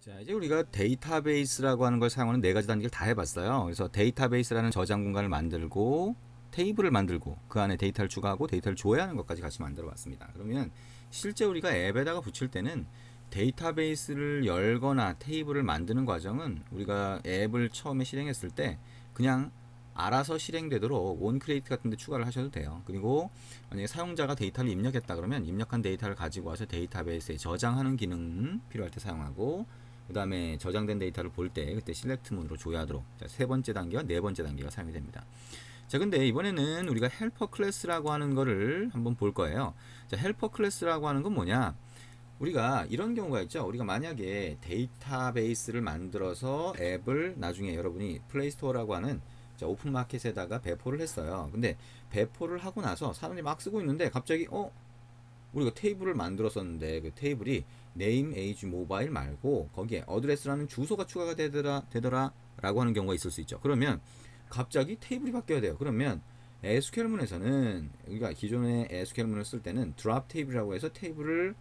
자, 이제 우리가 데이터베이스라고 하는 걸 사용하는 네 가지 단계를 다 해봤어요. 그래서 데이터베이스라는 저장 공간을 만들고 테이블을 만들고 그 안에 데이터를 추가하고 데이터를 조회하는 것까지 같이 만들어 봤습니다. 그러면 실제 우리가 앱에다가 붙일 때는 데이터베이스를 열거나 테이블을 만드는 과정은 우리가 앱을 처음에 실행했을 때 그냥 알아서 실행되도록 온크리에이트 같은 데 추가를 하셔도 돼요. 그리고 만약에 사용자가 데이터를 입력했다 그러면 입력한 데이터를 가지고 와서 데이터베이스에 저장하는 기능 필요할 때 사용하고, 그 다음에 저장된 데이터를 볼 때 그때 실렉트 문으로 조회하도록, 자, 세 번째 단계와 네 번째 단계가 사용이 됩니다. 자, 근데 이번에는 우리가 헬퍼 클래스라고 하는 거를 한번 볼 거예요. 자, 헬퍼 클래스라고 하는 건 뭐냐? 우리가 이런 경우가 있죠. 우리가 만약에 데이터베이스를 만들어서 앱을 나중에 여러분이 플레이스토어라고 하는, 자, 오픈마켓에다가 배포를 했어요. 근데 배포를 하고 나서 사람들이 막 쓰고 있는데 갑자기 우리가 테이블을 만들었었는데 그 테이블이 name, age, mobile 말고 거기에 어드레스라는 주소가 추가가 되더라 라고 하는 경우가 있을 수 있죠. 그러면 갑자기 테이블이 바뀌어야 돼요. 그러면 SQL문에서는 우리가 기존의 SQL문을 쓸 때는 drop 테이블이라고 해서 테이블을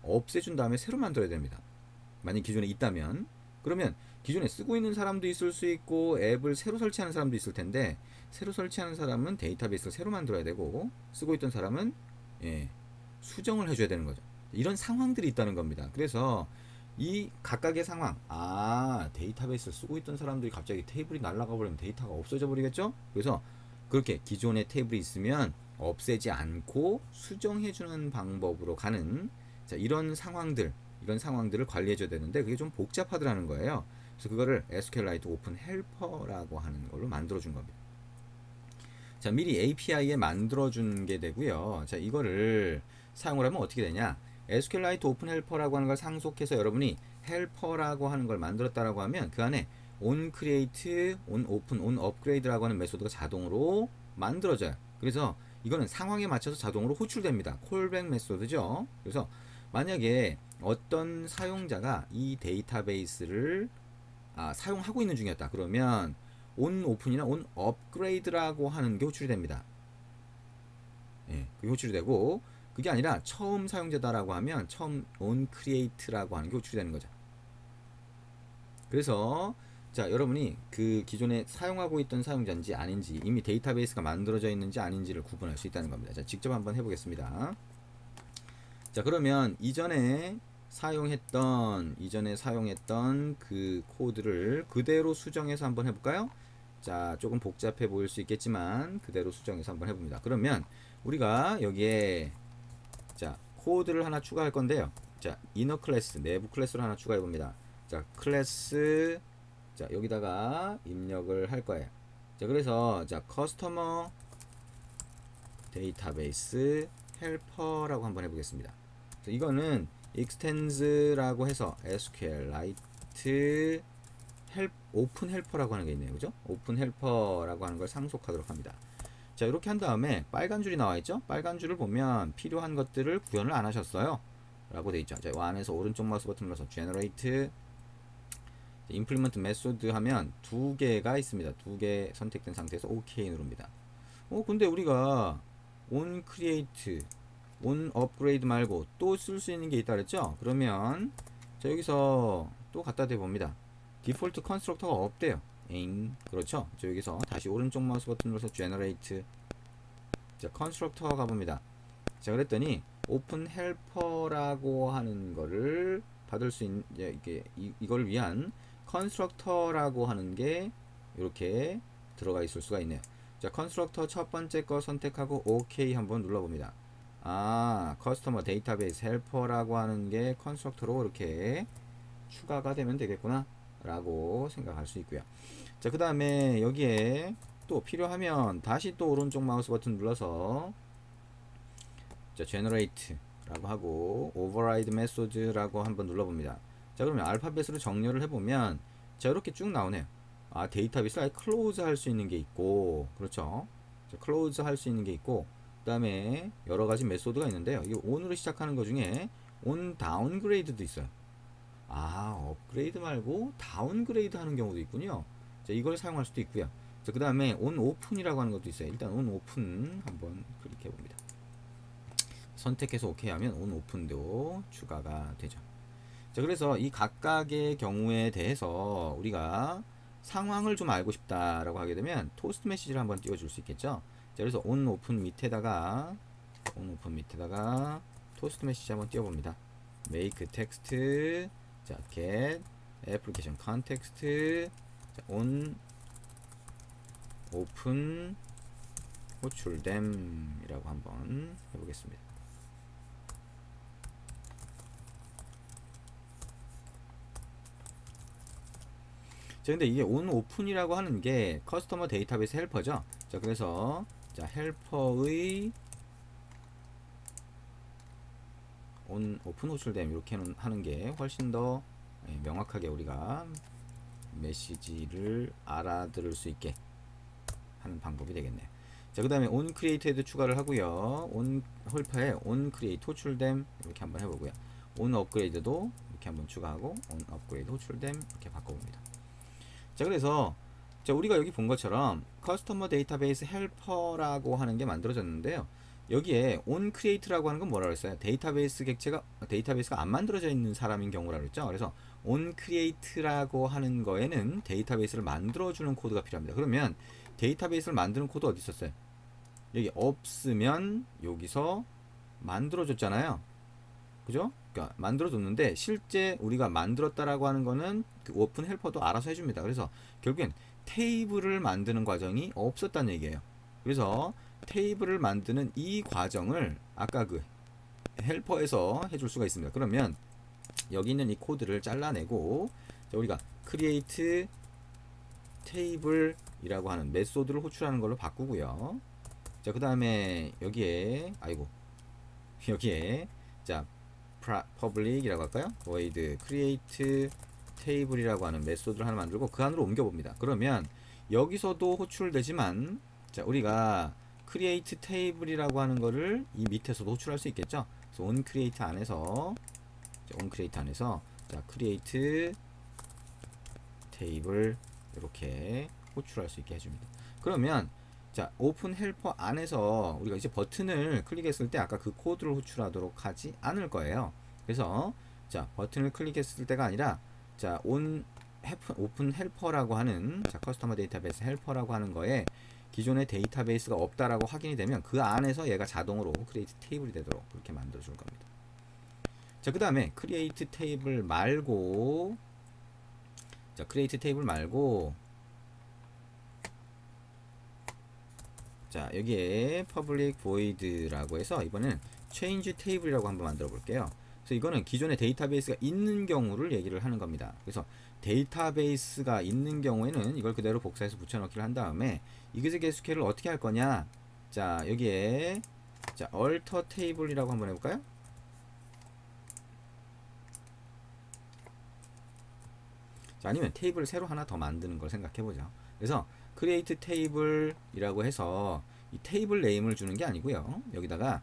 없애준 다음에 새로 만들어야 됩니다. 만약 기존에 있다면. 그러면 기존에 쓰고 있는 사람도 있을 수 있고 앱을 새로 설치하는 사람도 있을 텐데, 새로 설치하는 사람은 데이터베이스를 새로 만들어야 되고 쓰고 있던 사람은 수정을 해줘야 되는 거죠. 이런 상황들이 있다는 겁니다. 그래서 이 각각의 상황, 데이터베이스를 쓰고 있던 사람들이 갑자기 테이블이 날아가 버리면 데이터가 없어져 버리겠죠. 그래서 그렇게 기존에 테이블이 있으면 없애지 않고 수정해주는 방법으로 가는, 자, 이런 상황들을 관리해줘야 되는데 그게 좀 복잡하더라는 거예요. 그래서 그거를 SQLite 오픈 헬퍼라고 하는 걸로 만들어준 겁니다. 자, 미리 API에 만들어준 게 되고요. 자, 이거를 사용을 하면 어떻게 되냐? SQLite 오픈 헬퍼라고 하는 걸 상속해서 여러분이 헬퍼라고 하는 걸 만들었다라고 하면 그 안에 on create, on open, on upgrade라고 하는 메소드가 자동으로 만들어져요. 그래서 이거는 상황에 맞춰서 자동으로 호출됩니다. 콜백 메소드죠. 그래서 만약에 어떤 사용자가 이 데이터베이스를 사용하고 있는 중이었다. 그러면 온 오픈이나 온 업그레이드라고 하는 게 호출이 됩니다. 그게 호출이 되고, 그게 아니라 처음 사용자다라고 하면 처음 온 크리에이트라고 하는 게 호출이 되는 거죠. 그래서 자, 여러분이 그 기존에 사용하고 있던 사용자인지 아닌지, 이미 데이터베이스가 만들어져 있는지 아닌지를 구분할 수 있다는 겁니다. 자, 직접 한번 해보겠습니다. 자, 그러면 이전에 사용했던 그 코드를 그대로 수정해서 한번 해볼까요? 자, 조금 복잡해 보일 수 있겠지만 그대로 수정해서 한번 해봅니다. 그러면 우리가 여기에, 자, 코드를 하나 추가할 건데요. 자, 이너 클래스, 내부 클래스를 하나 추가해 봅니다. 자, 클래스, 자, 여기다가 입력을 할 거예요. 자, 그래서 자, 커스터머 데이터베이스 헬퍼라고 한번 해보겠습니다. 이거는 extens라고 해서 SQLite 오픈 헬퍼라고 하는 게 있네요. 그죠? 오픈 헬퍼라고 하는 걸 상속하도록 합니다. 자, 이렇게 한 다음에 빨간 줄이 나와 있죠? 빨간 줄을 보면 필요한 것들을 구현을 안 하셨어요 라고 돼 있죠. 자, 이 안에서 오른쪽 마우스 버튼 눌러서 generate implement method 하면 두 개가 있습니다. 두 개 선택된 상태에서 OK 누릅니다. 근데 우리가 on create, on upgrade 말고 또 쓸 수 있는 게 있다 그랬죠? 그러면 자, 여기서 또 갖다 대봅니다. 디폴트 컨스트럭터가 없대요. 그렇죠? 자, 여기서 다시 오른쪽 마우스 버튼 눌러서 generate, 자, 컨스트럭터 가봅니다. 자, 그랬더니 오픈 헬퍼라고 하는 거를 받을 수 있는, 이걸 위한 컨스트럭터라고 하는 게 이렇게 들어가 있을 수가 있네요. 자, 컨스트럭터 첫 번째 거 선택하고 OK 한번 눌러봅니다. 커스터머 데이터베이스 헬퍼라고 하는 게 컨스트럭터로 이렇게 추가가 되면 되겠구나 라고 생각할 수 있고요. 자, 그 다음에 여기에 또 필요하면 다시 또 오른쪽 마우스 버튼 눌러서, 자, generate 라고 하고 override method 라고 한번 눌러봅니다. 자, 그러면 알파벳으로 정렬을 해보면 자, 이렇게 쭉 나오네요. 데이터베이스를 클로즈 할 수 있는 게 있고, 그렇죠? 자, 클로즈 할 수 있는 게 있고, 그 다음에 여러가지 메소드가 있는데요. 이게 on으로 시작하는 것 중에 on downgrade도 있어요. 업그레이드 말고 다운그레이드 하는 경우도 있군요. 자, 이걸 사용할 수도 있고요. 자, 그 다음에 on open이라고 하는 것도 있어요. 일단 on open 한번 클릭해 봅니다. 선택해서 OK 하면 on open도 추가가 되죠. 자, 그래서 이 각각의 경우에 대해서 우리가 상황을 좀 알고 싶다라고 하게 되면 토스트 메시지를 한번 띄워줄 수 있겠죠. 자, 그래서 온 오픈 밑에다가 토스트 메시지 한번 띄워봅니다. make text, 자, get application context, 자, on open 호출됨이라고 한번 해보겠습니다. 자, 근데 이게 온 오픈이라고 하는 게 커스터머 데이터베이스 헬퍼죠. 자, 그래서 자, 헬퍼의 온 오픈 호출됨 이렇게 하는 게 훨씬 더 명확하게 우리가 메시지를 알아들을 수 있게 하는 방법이 되겠네요. 자, 그 다음에 on create에도 추가를 하고요. on 헬퍼에 on create 호출됨 이렇게 한번 해보고요. on upgrade도 이렇게 한번 추가하고 on upgrade 호출됨 이렇게 바꿔봅니다. 자, 그래서 자, 우리가 여기 본 것처럼 커스터머 데이터베이스 헬퍼라고 하는 게 만들어졌는데요. 여기에 on create라고 하는 건 뭐라고 했어요? 데이터베이스가 안 만들어져 있는 사람인 경우라고 했죠. 그래서 on create라고 하는 거에는 데이터베이스를 만들어주는 코드가 필요합니다. 그러면 데이터베이스를 만드는 코드 어디 있었어요? 여기 없으면 여기서 만들어줬잖아요. 그죠? 그러니까 만들어줬는데 실제 우리가 만들었다라고 하는 거는 그 오픈 헬퍼도 알아서 해줍니다. 그래서 결국엔 테이블을 만드는 과정이 없었다는 얘기예요. 그래서 테이블을 만드는 이 과정을 아까 그 헬퍼에서 해줄 수가 있습니다. 그러면 여기 있는 이 코드를 잘라내고 우리가 create table이라고 하는 메소드를 호출하는 걸로 바꾸고요. 자, 그 다음에 여기에 자, public이라고 할까요? void create table이라고 하는 메소드를 하나 만들고 그 안으로 옮겨 봅니다. 그러면 여기서도 호출되지만 자, 우리가 create table이라고 하는 거를 이 밑에서도 호출할 수 있겠죠. 그래서 on create 안에서 자, create table 이렇게 호출할 수 있게 해줍니다. 그러면 자, 오픈 헬퍼 안에서 우리가 이제 버튼을 클릭했을 때 아까 그 코드를 호출하도록 하지 않을 거예요. 그래서 자, 버튼을 클릭했을 때가 아니라 자, 오픈 헬퍼라고 하는 자, 커스터머 데이터베이스 헬퍼라고 하는 거에 기존의 데이터베이스가 없다라고 확인이 되면 그 안에서 얘가 자동으로 크리에이트 테이블이 되도록 그렇게 만들어 줄 겁니다. 자, 그 다음에 크리에이트 테이블 말고 자, 여기에 public void라고 해서 이번엔 change table이라고 한번 만들어 볼게요. 그래서 이거는 기존에 데이터베이스가 있는 경우를 얘기를 하는 겁니다. 그래서 데이터베이스가 있는 경우에는 이걸 그대로 복사해서 붙여넣기를 한 다음에 이그젝 SQL을 어떻게 할 거냐? 자, 여기에 자, alter table이라고 한번 해볼까요? 자, 아니면 테이블을 새로 하나 더 만드는 걸 생각해 보죠. 그래서 create table이라고 해서 이 테이블 네임을 주는 게 아니고요. 여기다가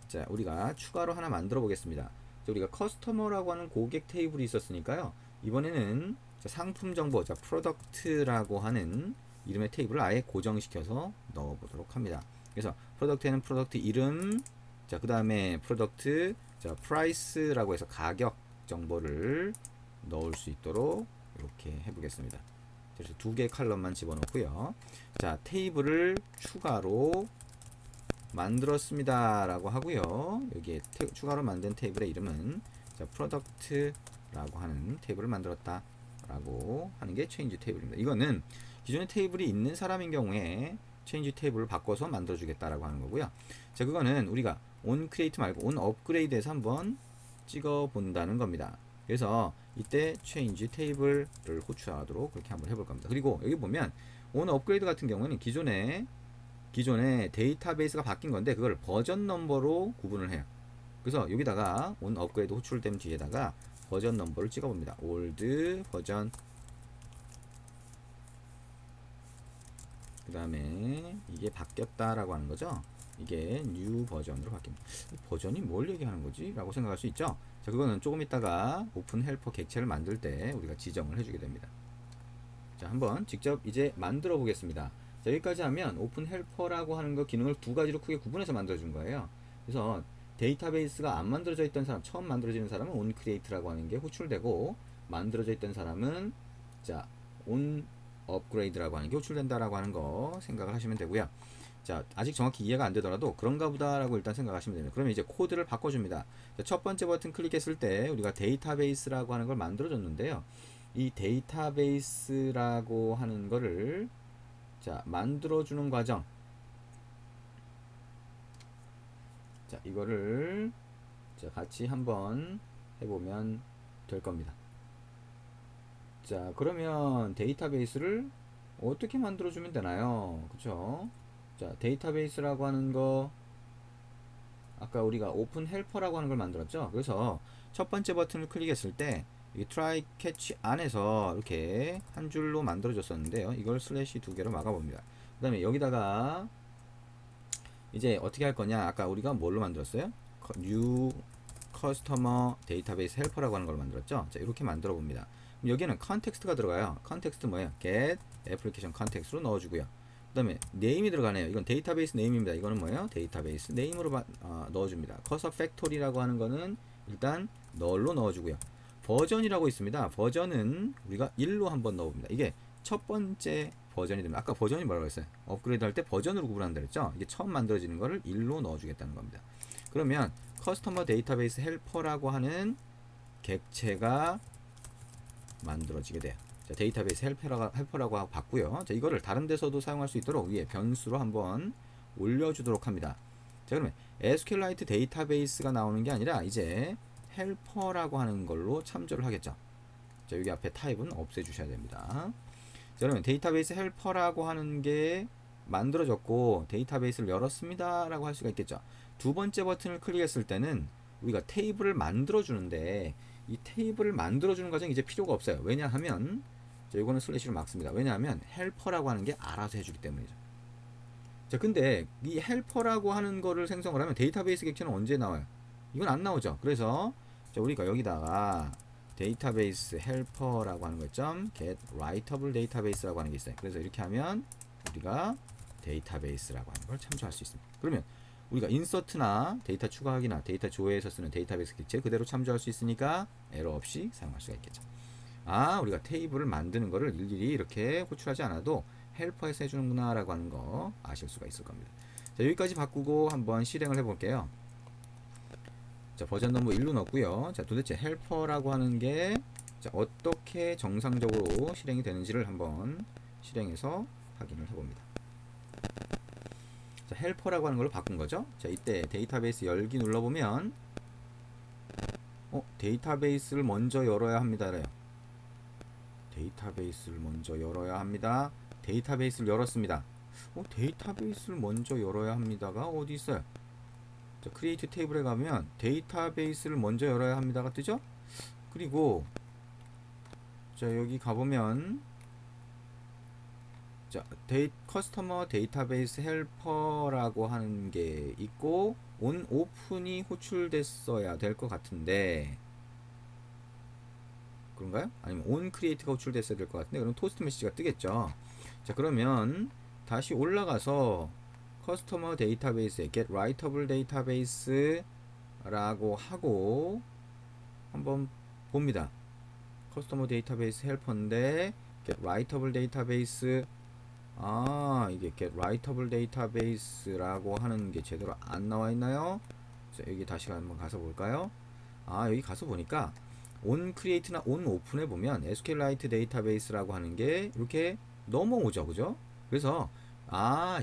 자, 우리가 추가로 하나 만들어 보겠습니다. 자, 우리가 커스터머라고 하는 고객 테이블이 있었으니까요. 이번에는 자, 상품 정보, 자, 프로덕트라고 하는 이름의 테이블을 아예 고정시켜서 넣어 보도록 합니다. 그래서 프로덕트에는 프로덕트 이름, 자, 그 다음에 프로덕트, 자, 프라이스라고 해서 가격 정보를 넣을 수 있도록 이렇게 해보겠습니다. 그래서 두 개의 칼럼만 집어넣고요. 자, 테이블을 추가로 만들었습니다 라고 하고요. 여기에 추가로 만든 테이블의 이름은 자, 프로덕트라고 하는 테이블을 만들었다 라고 하는 게 change 테이블입니다. 이거는 기존에 테이블이 있는 사람인 경우에 change 테이블을 바꿔서 만들어 주겠다라고 하는 거고요. 자, 그거는 우리가 on create 말고 on upgrade에서 한번 찍어 본다는 겁니다. 그래서 이때 change table를 호출하도록 그렇게 한번 해볼 겁니다. 그리고 여기 보면 on upgrade 같은 경우는 기존에 데이터베이스가 바뀐 건데 그걸 버전 넘버로 구분을 해요. 그래서 여기다가 on upgrade 호출된 뒤에다가 버전 넘버를 찍어 봅니다. old 버전, 그 다음에 이게 바뀌었다라고 하는 거죠. 이게 new 버전으로 바뀝니다. 버전이 뭘 얘기하는 거지? 라고 생각할 수 있죠. 자, 그거는 조금 있다가 오픈 헬퍼 객체를 만들 때 우리가 지정을 해주게 됩니다. 자, 한번 직접 이제 만들어 보겠습니다. 자, 여기까지 하면 오픈 헬퍼라고 하는 거 기능을 두 가지로 크게 구분해서 만들어 준 거예요. 그래서 데이터베이스가 안 만들어져 있던 사람, 처음 만들어지는 사람은 on create라고 하는 게 호출되고, 만들어져 있던 사람은 자 on upgrade라고 하는 게 호출된다라고 하는 거 생각을 하시면 되고요. 자, 아직 정확히 이해가 안 되더라도 그런가 보다라고 일단 생각하시면 됩니다. 그러면 이제 코드를 바꿔줍니다. 자, 첫 번째 버튼 클릭했을 때 우리가 데이터베이스라고 하는 걸 만들어줬는데요. 이 데이터베이스라고 하는 거를 자 만들어주는 과정, 자 이거를 자 같이 한번 해보면 될 겁니다. 자 그러면 데이터베이스를 어떻게 만들어주면 되나요? 그쵸? 자 데이터베이스라고 하는 거 아까 우리가 오픈 헬퍼라고 하는 걸 만들었죠. 그래서 첫 번째 버튼을 클릭했을 때 이 try catch 안에서 이렇게 한 줄로 만들어 줬었는데요. 이걸 슬래시 두 개로 막아 봅니다. 그 다음에 여기다가 이제 어떻게 할 거냐, 아까 우리가 뭘로 만들었어요? new customer database helper라고 하는 걸 만들었죠. 자 이렇게 만들어 봅니다. 여기는 컨텍스트가 들어가요. 컨텍스트 뭐예요? get application context로 넣어주고요. 그 다음에 네임이 들어가네요. 이건 데이터베이스 네임입니다. 이거는 뭐예요? 데이터베이스 네임으로 넣어줍니다. 커서 팩토리라고 하는 거는 일단 널로 넣어주고요. 버전이라고 있습니다. 버전은 우리가 1로 한번 넣어봅니다. 이게 첫 번째 버전이 됩니다. 아까 버전이 뭐라고 했어요? 업그레이드 할 때 버전으로 구분한다 그랬죠? 이게 처음 만들어지는 거를 1로 넣어주겠다는 겁니다. 그러면 커스터머 데이터베이스 헬퍼라고 하는 객체가 만들어지게 돼요. 자, 데이터베이스 헬퍼라고 하고 봤고요. 자, 이거를 다른 데서도 사용할 수 있도록 위에 변수로 한번 올려주도록 합니다. 자, 그러면 SQLite 데이터베이스가 나오는 게 아니라 이제 헬퍼라고 하는 걸로 참조를 하겠죠. 자, 여기 앞에 타입은 없애주셔야 됩니다. 자, 그러면 데이터베이스 헬퍼라고 하는 게 만들어졌고 데이터베이스를 열었습니다 라고 할 수가 있겠죠. 두 번째 버튼을 클릭했을 때는 우리가 테이블을 만들어 주는데 이 테이블을 만들어 주는 과정이 이제 필요가 없어요. 왜냐하면 자, 이거는 슬래시로 막습니다. 왜냐하면 헬퍼라고 하는 게 알아서 해주기 때문이죠. 자, 근데 이 헬퍼라고 하는 거를 생성을 하면 데이터베이스 객체는 언제 나와요? 이건 안 나오죠. 그래서 자, 우리가 여기다가 데이터베이스 헬퍼라고 하는 거 점 get writable database라고 하는 게 있어요. 그래서 이렇게 하면 우리가 데이터베이스라고 하는 걸 참조할 수 있습니다. 그러면 우리가 인서트나 데이터 추가하기나 데이터 조회에서 쓰는 데이터베이스 객체 그대로 참조할 수 있으니까 에러 없이 사용할 수가 있겠죠. 아, 우리가 테이블을 만드는 거를 일일이 이렇게 호출하지 않아도 헬퍼에서 해주는구나 라고 하는 거 아실 수가 있을 겁니다. 자, 여기까지 바꾸고 한번 실행을 해볼게요. 자, 버전 넘버 1로 넣었고요. 자, 도대체 헬퍼라고 하는 게 자, 어떻게 정상적으로 실행이 되는지를 한번 실행해서 확인을 해봅니다. 자, 헬퍼라고 하는 걸로 바꾼 거죠. 자, 이때 데이터베이스 열기 눌러보면 데이터베이스를 먼저 열어야 합니다. 래요. 데이터베이스를 먼저 열어야 합니다. 데이터베이스를 열었습니다. 데이터베이스를 먼저 열어야 합니다가 어디 있어요? 자, 크리에이트 테이블에 가면 데이터베이스를 먼저 열어야 합니다가 뜨죠? 그리고 자, 여기 가보면 자, 커스터머 데이터베이스 헬퍼라고 하는 게 있고 온 오픈이 호출됐어야 될 것 같은데 그런가요? 아니면 온 크리에이트가 호출됐어야 될 것 같은데 그럼 토스트 메시지가 뜨겠죠. 자, 그러면 다시 올라가서 커스터머 데이터베이스에 get writable database라고 하고 한번 봅니다. 커스터머 데이터베이스 헬퍼인데 get writable database, 이게 get writable database라고 하는 게 제대로 안 나와 있나요? 자, 여기 다시 한번 가서 볼까요? 여기 가서 보니까 on create나 on open에 보면 SQLite database라고 하는 게 이렇게 넘어오죠. 그죠? 그래서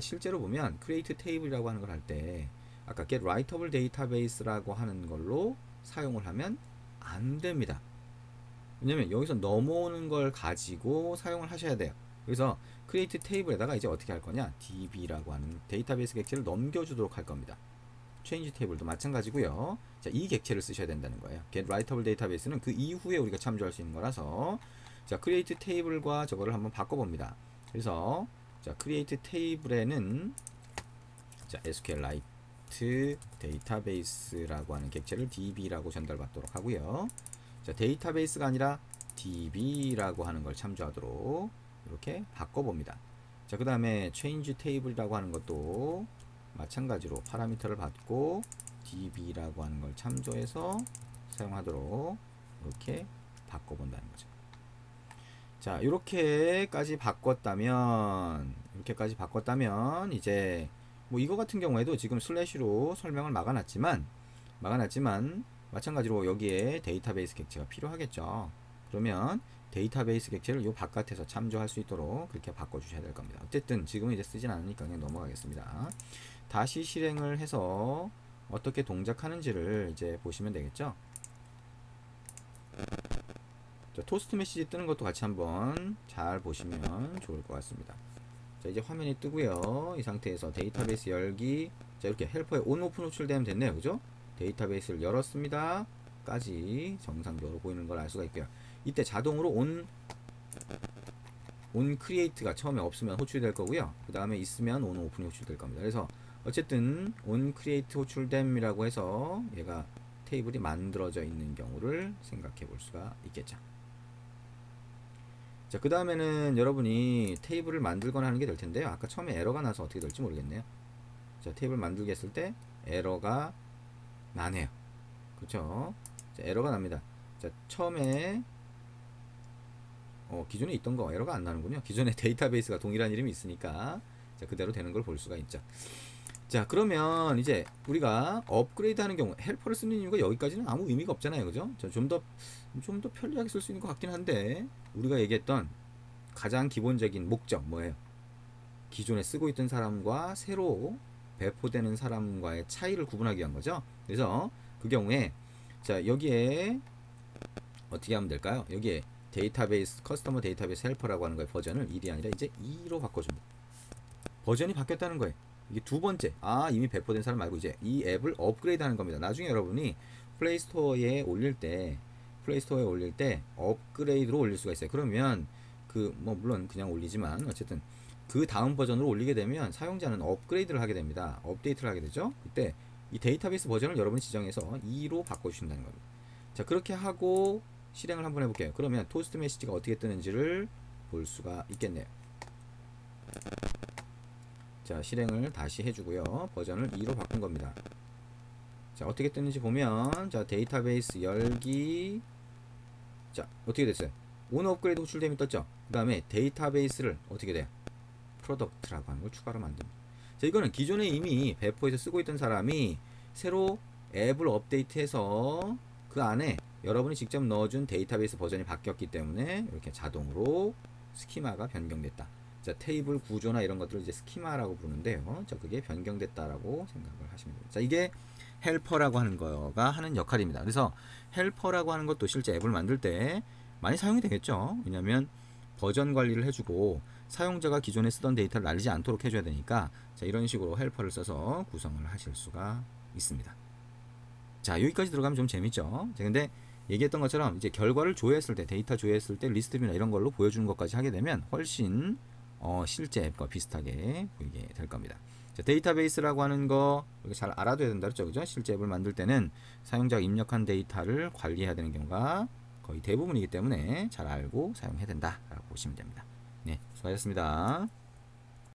실제로 보면 create table이라고 하는 걸 할 때 아까 get writable database라고 하는 걸로 사용을 하면 안 됩니다. 왜냐면 여기서 넘어오는 걸 가지고 사용을 하셔야 돼요. 그래서 create table에다가 이제 어떻게 할 거냐, db라고 하는 데이터베이스 객체를 넘겨주도록 할 겁니다. change table도 마찬가지고요. 자, 이 객체를 쓰셔야 된다는 거예요. get writable database는 그 이후에 우리가 참조할 수 있는 거라서 자, create table과 저거를 한번 바꿔봅니다. 그래서 자, create table에는 자, SQLite database라고 하는 객체를 db라고 전달받도록 하고요. 자, 데이터베이스가 아니라 db라고 하는 걸 참조하도록 이렇게 바꿔봅니다. 자, 그 다음에 change table이라고 하는 것도 마찬가지로 파라미터를 받고 db라고 하는 걸 참조해서 사용하도록 이렇게 바꿔본다는 거죠. 자, 이렇게까지 바꿨다면 이제 뭐 이거 같은 경우에도 지금 슬래시로 설명을 막아놨지만 마찬가지로 여기에 데이터베이스 객체가 필요하겠죠. 그러면 데이터베이스 객체를 요 바깥에서 참조할 수 있도록 그렇게 바꿔주셔야 될 겁니다. 어쨌든 지금은 이제 쓰진 않으니까 그냥 넘어가겠습니다. 다시 실행을 해서 어떻게 동작하는지를 이제 보시면 되겠죠. 자, 토스트 메시지 뜨는 것도 같이 한번 잘 보시면 좋을 것 같습니다. 자, 이제 화면이 뜨고요. 이 상태에서 데이터베이스 열기, 자, 이렇게 헬퍼에 온 오픈 호출되면 됐네요. 그죠? 데이터베이스를 열었습니다 까지 정상적으로 보이는 걸 알 수가 있고요. 이때 자동으로 온 크리에이트가 처음에 없으면 호출이 될 거고요. 그 다음에 있으면 온 오픈이 호출될 겁니다. 그래서 어쨌든 온 크리에이트 호출됨이라고 해서 얘가 테이블이 만들어져 있는 경우를 생각해 볼 수가 있겠죠. 자, 그 다음에는 여러분이 테이블을 만들거나 하는 게 될 텐데요. 아까 처음에 에러가 나서 어떻게 될지 모르겠네요. 자, 테이블 만들기 했을 때 에러가 나네요. 그쵸? 자, 에러가 납니다. 자, 처음에 기존에 있던 거 에러가 안 나는군요. 기존에 데이터베이스가 동일한 이름이 있으니까 자, 그대로 되는 걸 볼 수가 있죠. 자, 그러면 이제 우리가 업그레이드 하는 경우 헬퍼를 쓰는 이유가 여기까지는 아무 의미가 없잖아요. 그죠? 좀 더 편리하게 쓸 수 있는 것 같긴 한데 우리가 얘기했던 가장 기본적인 목적 뭐예요? 기존에 쓰고 있던 사람과 새로 배포되는 사람과의 차이를 구분하기 위한 거죠. 그래서 그 경우에 자, 여기에 어떻게 하면 될까요? 여기에 데이터베이스 커스터머 데이터베이스 헬퍼라고 하는 거의 버전을 1이 아니라 이제 2로 바꿔줍니다. 버전이 바뀌었다는 거예요. 이게 두 번째, 이미 배포된 사람 말고 이제 이 앱을 업그레이드 하는 겁니다. 나중에 여러분이 플레이스토어에 올릴 때 업그레이드로 올릴 수가 있어요. 그러면 물론 그냥 올리지만 어쨌든 그 다음 버전으로 올리게 되면 사용자는 업그레이드를 하게 됩니다. 업데이트를 하게 되죠. 그때 이 데이터베이스 버전을 여러분이 지정해서 2로 바꿔주신다는 겁니다. 자, 그렇게 하고 실행을 한번 해볼게요. 그러면 토스트 메시지가 어떻게 뜨는지를 볼 수가 있겠네요. 자, 실행을 다시 해주고요. 버전을 2로 바꾼 겁니다. 자, 어떻게 뜨는지 보면 자, 데이터베이스 열기, 자, 어떻게 됐어요? 온 업그레이드 호출됨이 떴죠. 그 다음에 데이터베이스를 어떻게 돼요? 프로덕트라고 하는 걸 추가로 만듭니다. 자, 이거는 기존에 이미 배포해서 쓰고 있던 사람이 새로 앱을 업데이트해서 그 안에 여러분이 직접 넣어준 데이터베이스 버전이 바뀌었기 때문에 이렇게 자동으로 스키마가 변경됐다. 자, 테이블 구조나 이런 것들을 이제 스키마라고 부르는데요. 자, 그게 변경됐다라고 생각을 하시면 됩니다. 자, 이게 헬퍼라고 하는 거가 하는 역할입니다. 그래서 헬퍼라고 하는 것도 실제 앱을 만들 때 많이 사용이 되겠죠. 왜냐하면 버전 관리를 해주고 사용자가 기존에 쓰던 데이터를 날리지 않도록 해줘야 되니까 자, 이런 식으로 헬퍼를 써서 구성을 하실 수가 있습니다. 자, 여기까지 들어가면 좀 재밌죠. 자, 근데 얘기했던 것처럼 이제 결과를 조회했을 때, 데이터 조회했을 때 리스트뷰나 이런 걸로 보여주는 것까지 하게 되면 훨씬 실제 앱과 비슷하게 보이게 될 겁니다. 자, 데이터베이스라고 하는 거 잘 알아둬야 된다 그랬죠. 그죠? 실제 앱을 만들 때는 사용자가 입력한 데이터를 관리해야 되는 경우가 거의 대부분이기 때문에 잘 알고 사용해야 된다라고 보시면 됩니다. 네, 수고하셨습니다.